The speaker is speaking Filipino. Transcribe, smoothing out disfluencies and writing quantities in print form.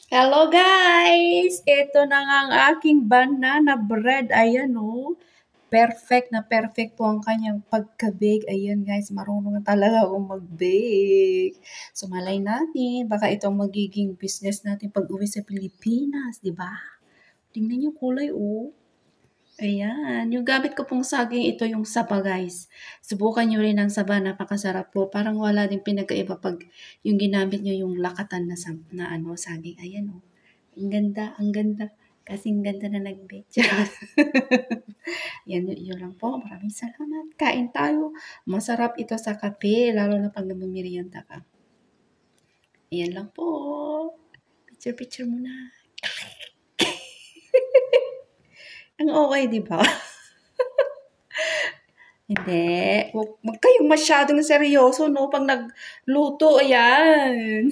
Hello guys! Ito na nga ang aking banana bread. Ayan oh. Perfect po ang kanyang pagka-bake. Ayan guys, marunong na talaga akong mag-bake. So malay natin, baka itong magiging business natin pag uwi sa Pilipinas, di ba? Tingnan yung kulay oh. Ayan, yung gamit ko pong saging, ito yung saba guys. Subukan nyo rin ang saba, napakasarap po. Parang wala din pinagkaiba pag yung ginamit nyo yung lakatan na saging. Ayan oh. Ang ganda, ang ganda. Kasing ganda na nag-bake. Yan, yun lang po. Maraming salamat. Kain tayo. Masarap ito sa kape, lalo na pag namimerienda ka. Ayan lang po. Picture muna. Ang okay, di ba? Hindi. Huwag kayong masyadong seryoso, no? Pag nagluto, ayan.